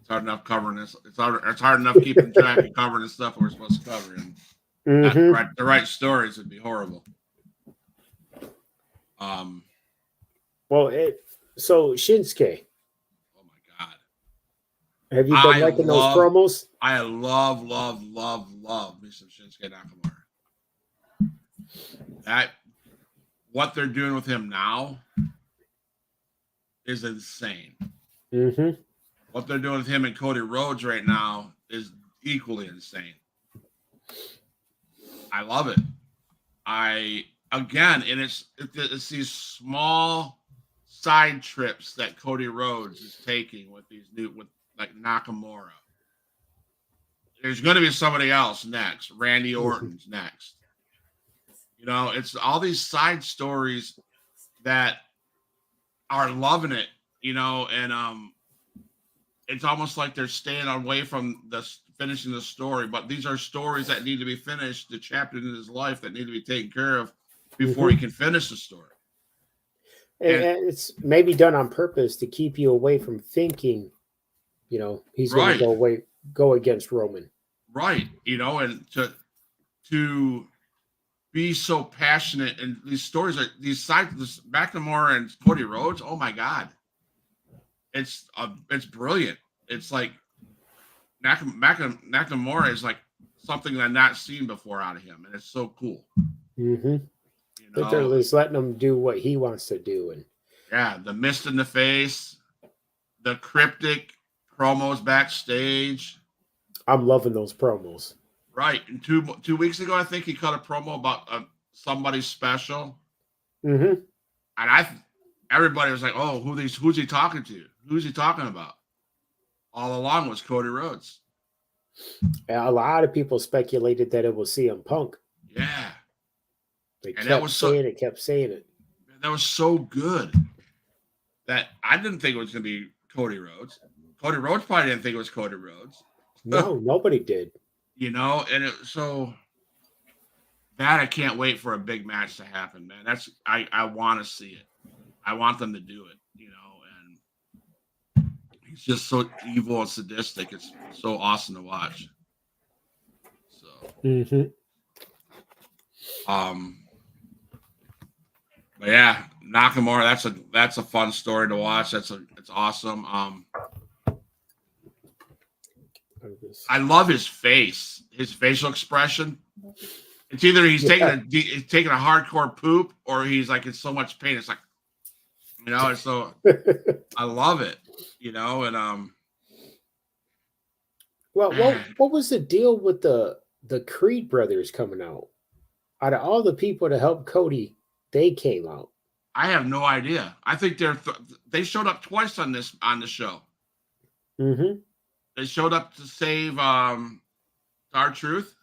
S3: It's hard enough covering this. It's hard enough keeping track and covering the stuff we're supposed to cover. And the right stories would be horrible.
S4: Well, so Shinsuke.
S3: Oh my God.
S4: Have you been liking those promos?
S3: I love me some Shinsuke Nakamura. What they're doing with him now is insane.
S4: Mm-hmm.
S3: What they're doing with him and Cody Rhodes right now is equally insane. I love it. It's these small side trips that Cody Rhodes is taking with like Nakamura. There's going to be somebody else next. Randy Orton's next. You know, it's all these side stories that are loving it, you know, and it's almost like they're staying away from finishing the story, but these are stories that need to be finished, the chapters in his life that need to be taken care of before he can finish the story.
S4: And it's maybe done on purpose to keep you away from thinking, you know, he's going to go against Roman.
S3: Right. You know, and to be so passionate, and these stories are these sides, McNamara and Cody Rhodes. Oh my God. It's brilliant. It's like McNamara is like something I've not seen before out of him, and it's so cool.
S4: Mm-hmm. You know, they're just letting him do what he wants to do, and
S3: the mist in the face, the cryptic promos backstage.
S4: I'm loving those promos.
S3: Right, and 2 weeks ago, I think he cut a promo about somebody special,
S4: and
S3: everybody was like, "Oh, who's he talking to? Who's he talking about?" All along was Cody Rhodes.
S4: A lot of people speculated that it was CM Punk.
S3: Yeah,
S4: they kept saying it.
S3: That was so good that I didn't think it was going to be Cody Rhodes. Cody Rhodes probably didn't think it was Cody Rhodes.
S4: No, nobody did.
S3: You know, and I can't wait for a big match to happen, man. I want to see it. I want them to do it, you know, and he's just so evil and sadistic. It's so awesome to watch. So, but yeah, Nakamura, that's a fun story to watch. It's awesome. I love his face, his facial expression. It's either he's taking a hardcore poop or he's like in so much pain. It's like, you know, and so I love it, you know, and
S4: well, what was the deal with the Creed brothers coming out? Out of all the people to help Cody, they came out.
S3: I have no idea. I think they showed up twice on the show.
S4: Mm-hmm.
S3: They showed up to save R-Truth.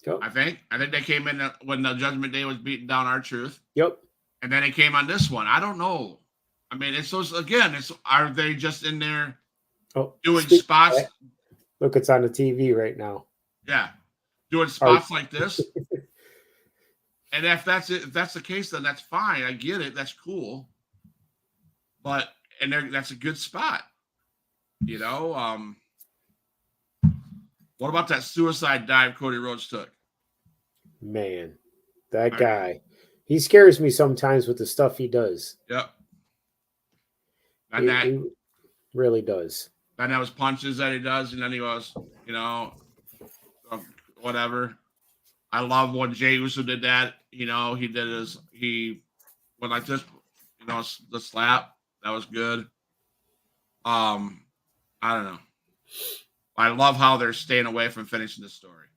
S4: Yep.
S3: I think they came in when the Judgment Day was beating down R-Truth.
S4: Yep.
S3: And then they came on this one. I don't know. I mean, are they just in there doing spots?
S4: Look, it's on the TV right now.
S3: Yeah. Doing spots like this. And if that's the case, then that's fine. I get it. That's cool. But that's a good spot. You know, what about that suicide dive Cody Rhodes took?
S4: Man, that guy. He scares me sometimes with the stuff he does.
S3: Yep.
S4: He really does.
S3: And that was punches that he does, and then he was, you know, whatever. I love when Jey Uso did that. You know, he went like this, you know, the slap. That was good. I don't know. I love how they're staying away from finishing the story.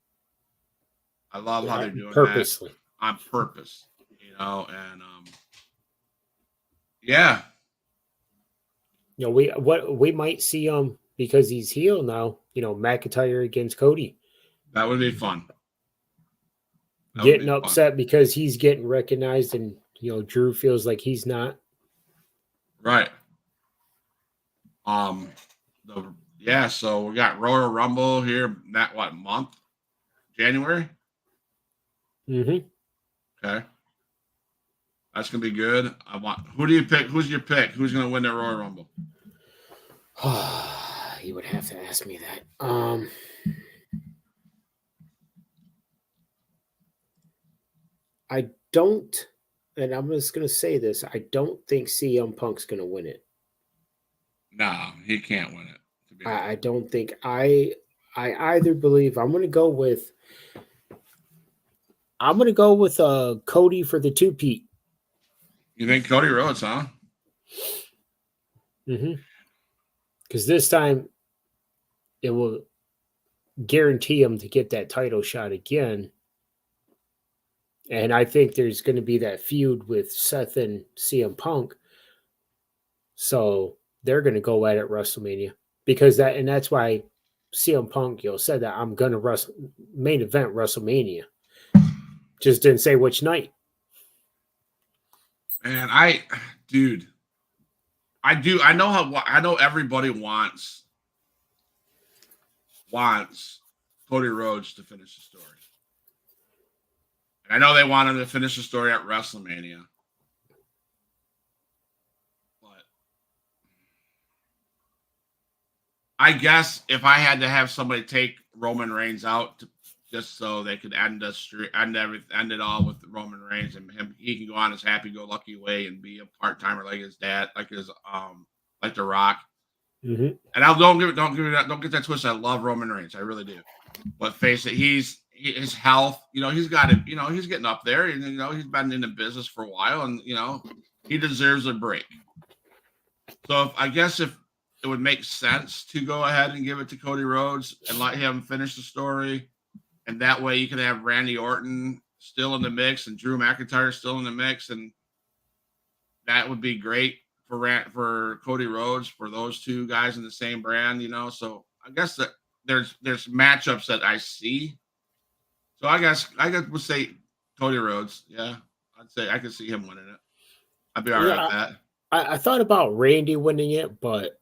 S3: I love how they're doing
S4: purposely.
S3: That on purpose, you know, and yeah.
S4: You know, we might see because he's heel now, you know, McIntyre against Cody.
S3: That would be fun.
S4: Getting upset because he's getting recognized and, you know, Drew feels like he's not.
S3: Right. So we got Royal Rumble here. That what month? January.
S4: Mm-hmm.
S3: Okay, that's gonna be good. Who do you pick? Who's your pick? Who's gonna win that Royal Rumble?
S4: You would have to ask me that. I don't, and I'm just gonna say this. I don't think CM Punk's gonna win it.
S3: No, he can't win it. To be honest.
S4: I don't think I either believe I'm gonna go with Cody for the 2-peat.
S3: You think Cody Rhodes, huh?
S4: Mm-hmm. Because this time it will guarantee him to get that title shot again. And I think there's going to be that feud with Seth and CM Punk. So they're going to go at it WrestleMania because that's why CM Punk, said that I'm going to main event WrestleMania. Just didn't say which night.
S3: And I know everybody wants Cody Rhodes to finish the story. And I know they want him to finish the story at WrestleMania. But I guess if I had to have somebody take Roman Reigns out just so they could end it all with Roman Reigns and he can go on his happy-go-lucky way and be a part-timer like his dad, like The Rock.
S4: Mm-hmm.
S3: And don't get that twisted. I love Roman Reigns, I really do. But face it, his health, he's got it. He's getting up there, and he's been in the business for a while, and he deserves a break. So I guess if it would make sense to go ahead and give it to Cody Rhodes and let him finish the story. And that way you can have Randy Orton still in the mix and Drew McIntyre still in the mix. And that would be great for Cody Rhodes, for those two guys in the same brand, So I guess that there's matchups that I see. So I guess we'll say Cody Rhodes. Yeah, I'd say I could see him winning it. I'd be all right with that.
S4: I thought about Randy winning it, but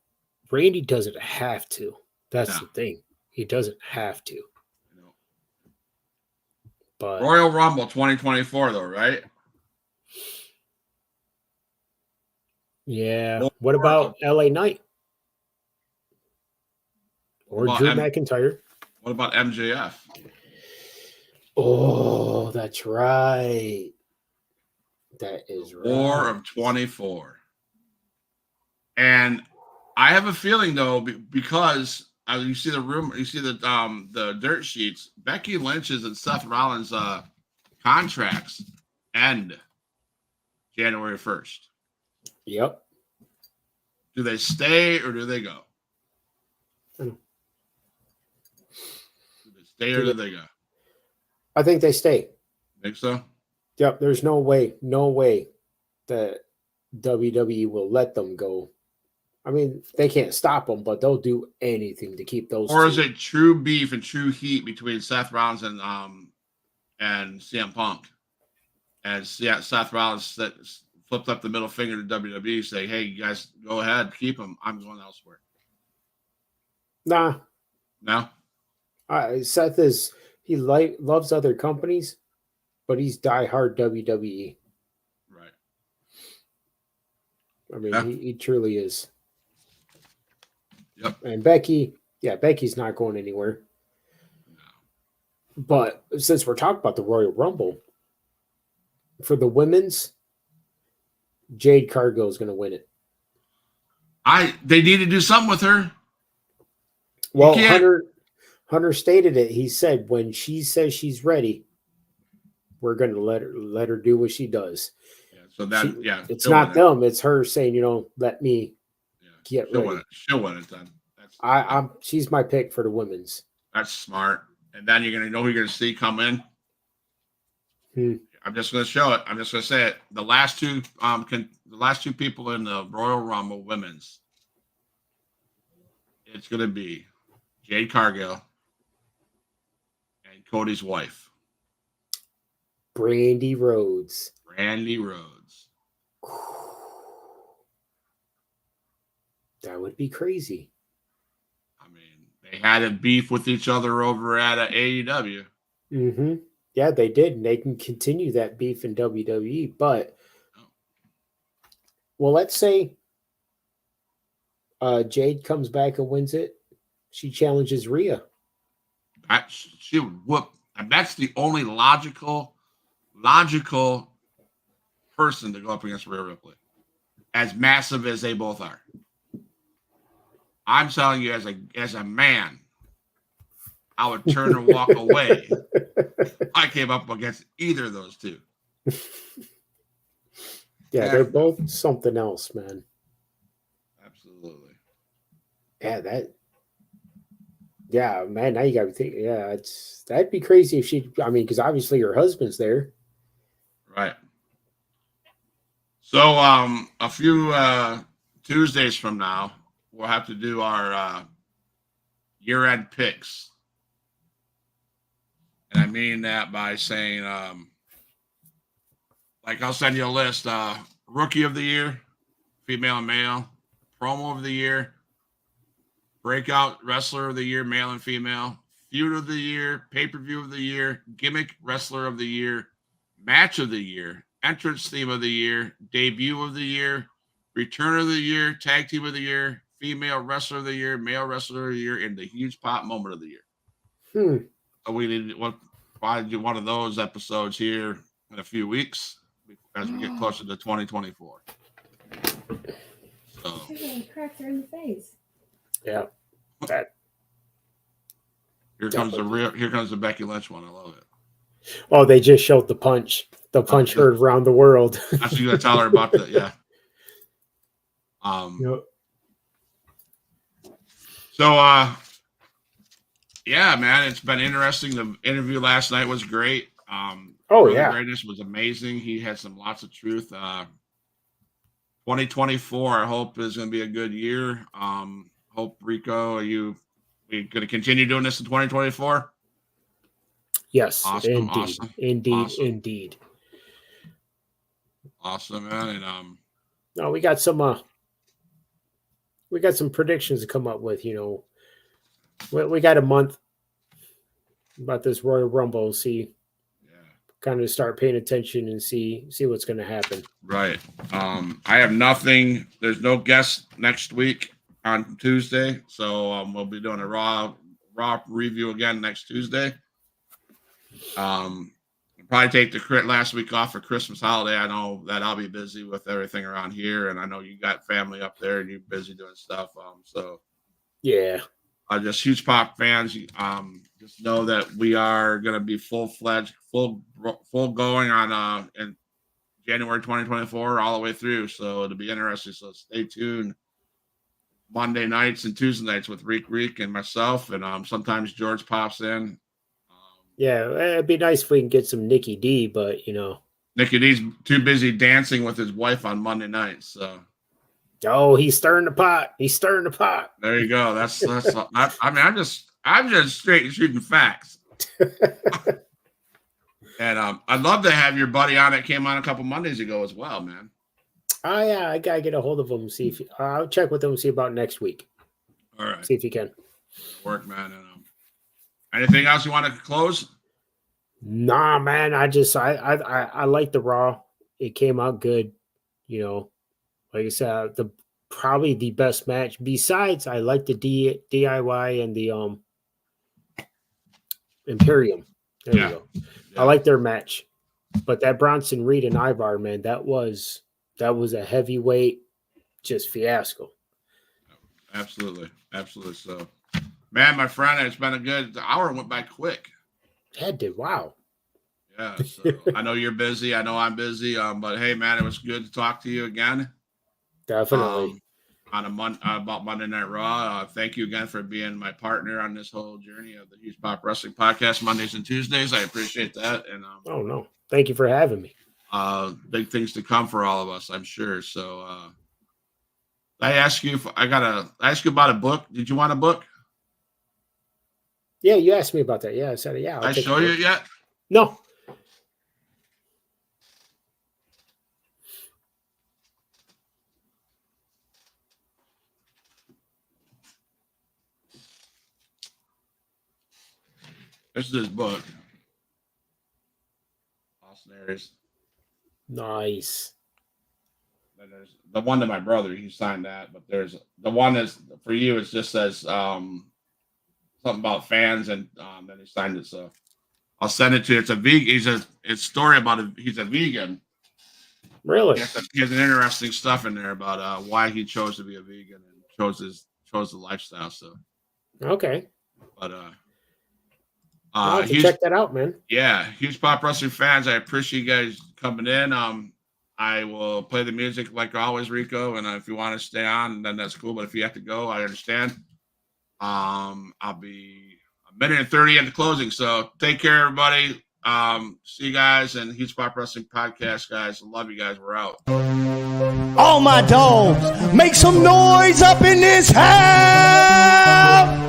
S4: Randy doesn't have to. That's the thing. He doesn't have to. But
S3: Royal Rumble 2024, though, right?
S4: Yeah. What about LA Knight? Or Drew McIntyre?
S3: What about MJF?
S4: Oh, that's right. That is right.
S3: War of 24. And I have a feeling, though, because you see the dirt sheets, Becky Lynch's and Seth Rollins' contracts end January 1st.
S4: Yep.
S3: Do they stay or do they go? Do they stay or do they go?
S4: I think they stay.
S3: Think so?
S4: Yep. There's no way that WWE will let them go. I mean, they can't stop them, but they'll do anything to keep those.
S3: Or is it true beef and true heat between Seth Rollins and CM Punk? And Seth Rollins flipped up the middle finger to WWE, saying, "Hey, you guys, go ahead, keep him. I'm going elsewhere."
S4: Nah.
S3: No.
S4: Seth loves other companies, but he's diehard WWE.
S3: Right.
S4: I mean, he truly is.
S3: Yep.
S4: And Becky's not going anywhere.
S3: No.
S4: But since we're talking about the Royal Rumble, for the women's, Jade Cargill is going to win it.
S3: They need to do something with her.
S4: Well, Hunter stated it. He said when she says she's ready, we're going to let her do what she does.
S3: Yeah, so
S4: it's not them. It's her saying, let me get ready.
S3: She'll win it then.
S4: She's my pick for the women's.
S3: That's smart. And then you're going to know who you're going to see come in. I'm just going to show it. I'm just going to say it. The last two people in the Royal Rumble women's, it's going to be Jade Cargill and Cody's wife,
S4: Brandy Rhodes. That would be crazy.
S3: I mean, they had a beef with each other over at AEW.
S4: Mm-hmm. Yeah, they did. And they can continue that beef in WWE. But, well, let's say Jade comes back and wins it. She challenges Rhea.
S3: She would whoop. And that's the only logical person to go up against Rhea Ripley, as massive as they both are. I'm telling you, as a man, I would turn and walk away. I came up against either of those two.
S4: Yeah, they're both something else, man.
S3: Absolutely.
S4: Yeah, man. Now you got to think. Yeah, that'd be crazy if she. I mean, because obviously her husband's there.
S3: Right. So, a few Tuesdays from now, we'll have to do our year-end picks, and I mean that by saying, like, I'll send you a list: Rookie of the Year, female and male; Promo of the Year; Breakout Wrestler of the Year, male and female; Feud of the Year; Pay-per-view of the year; Gimmick Wrestler of the Year; Match of the Year; Entrance Theme of the Year; Debut of the Year; Return of the Year; Tag Team of the Year; Female Wrestler of the Year; Male Wrestler of the Year; and the Huge Pop Moment of the Year. So we need to do one of those episodes here in a few weeks as we get closer to 2024. So
S5: cracked her in the face.
S4: Yeah.
S3: Here comes the Becky Lynch one. I love it.
S4: Oh, they just showed the punch. The punch heard around the world.
S3: I was going to tell her about that. Yeah.
S4: Yep.
S3: So, yeah, man, it's been interesting. The interview last night was great. Greatness was amazing. He had lots of truth. 2024, I hope, is going to be a good year. Hope, Rico, we going to continue doing this in 2024?
S4: Yes,
S3: awesome,
S4: indeed.
S3: Awesome, man. And
S4: no, we got some predictions to come up with. We got a month about this Royal Rumble. See, kind of start paying attention and see what's going to happen.
S3: Right. I have nothing. There's no guest next week on Tuesday, so we'll be doing a raw review again next Tuesday. Probably take the last week off for Christmas holiday. I know that I'll be busy with everything around here, and I know you got family up there and you're busy doing stuff. So
S4: yeah,
S3: just Huge Pop fans, just know that we are going to be full-fledged, full going on in January 2024 all the way through. So it'll be interesting. So stay tuned. Monday nights and Tuesday nights with Reek and myself, and sometimes George pops in.
S4: Yeah, it'd be nice if we can get some Nikki D, but
S3: Nikki D's too busy dancing with his wife on Monday nights. So,
S4: he's stirring the pot.
S3: There you go. That's. I'm just straight shooting facts. And I'd love to have your buddy on that came on a couple Mondays ago as well, man.
S4: Oh yeah, I gotta get a hold of him. See if I'll check with him. See about next week.
S3: All right.
S4: See if you can
S3: work, man. And, anything else you want to close?
S4: Nah, man. I like the Raw. It came out good. Like I said, probably the best match. Besides, I like the DIY and the Imperium. There you go. Yeah. I like their match, but that Bronson Reed and Ivar, man, that was a heavyweight just fiasco.
S3: Absolutely. So, man, my friend, it's been the hour went by quick.
S4: That did. Wow.
S3: Yeah. So I know you're busy. I know I'm busy. But hey, man, it was good to talk to you again.
S4: Definitely.
S3: On about Monday Night Raw. Thank you again for being my partner on this whole journey of the Huge Pop Wrestling Podcast, Mondays and Tuesdays. I appreciate that. And
S4: oh no, thank you for having me.
S3: Big things to come for all of us, I'm sure. So I ask you about a book. Did you want a book?
S4: Yeah, you asked me about that. Yeah, I said yeah.
S3: I show you yet?
S4: No.
S3: This is his book. Austin Aries.
S4: Nice.
S3: And there's the one to my brother. He signed that, but there's the one that's for you. It just says something about fans, and then he signed it. So I'll send it to you. It's a vegan. It's a story about he's a vegan.
S4: Really?
S3: He has an interesting stuff in there about why he chose to be a vegan and chose the lifestyle. So
S4: okay.
S3: But
S4: I'll have to check that out, man.
S3: Yeah, huge pop wrestling fans. I appreciate you guys coming in. I will play the music like always, Rico. And if you want to stay on, then that's cool. But if you have to go, I understand. I'll be a minute and 30 at the closing. So take care, everybody. See you guys and Huge Pop Wrestling Podcast, guys. I love you guys. We're out.
S1: All my dogs, make some noise up in this house.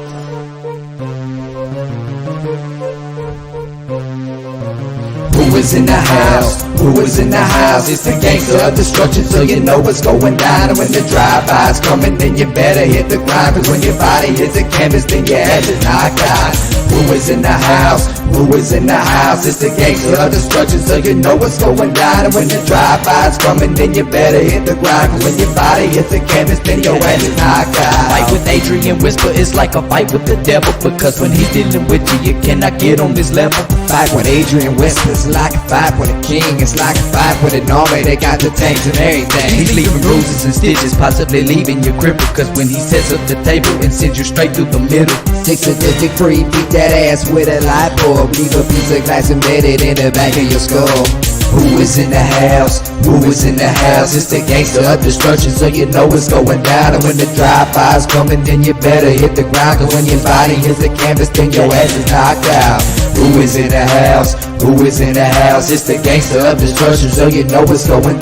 S1: Who is in the house? Who is in the house? It's the gangster of destruction, so you know what's going down. And when the drive-by's coming, then you better hit the grind. Cause when your body hits the canvas, then your ass is knocked out. Who is in the house? Who is in the house? It's the gangster of destruction, so you know what's going down. And when the drive-by's coming, then you better hit the grind. Cause when your body hits the canvas, then your ass is knocked out. Fight with Adrian Whisper is like a fight with the devil, because when he's dealing with you, you cannot get on this level. Fight with Adrian Whisper is like a fight with a king. It's like a fight with an army. They got the tanks and everything. He's leaving bruises and stitches, possibly leaving you crippled. Cause when he sets up the table and sends you straight through the middle. 6 sadistic free, beat that ass with a light bulb. Leave a piece of glass embedded in the back of your skull. Who is in the house? Who is in the house? It's the gangster of destruction, so you know what's going down. And when the drive-by's coming, then you better hit the ground. Cause when your body hits the canvas, then your ass is knocked out. Who is in the house? Who is in the house? It's the gangster of destruction, so you know what's going down.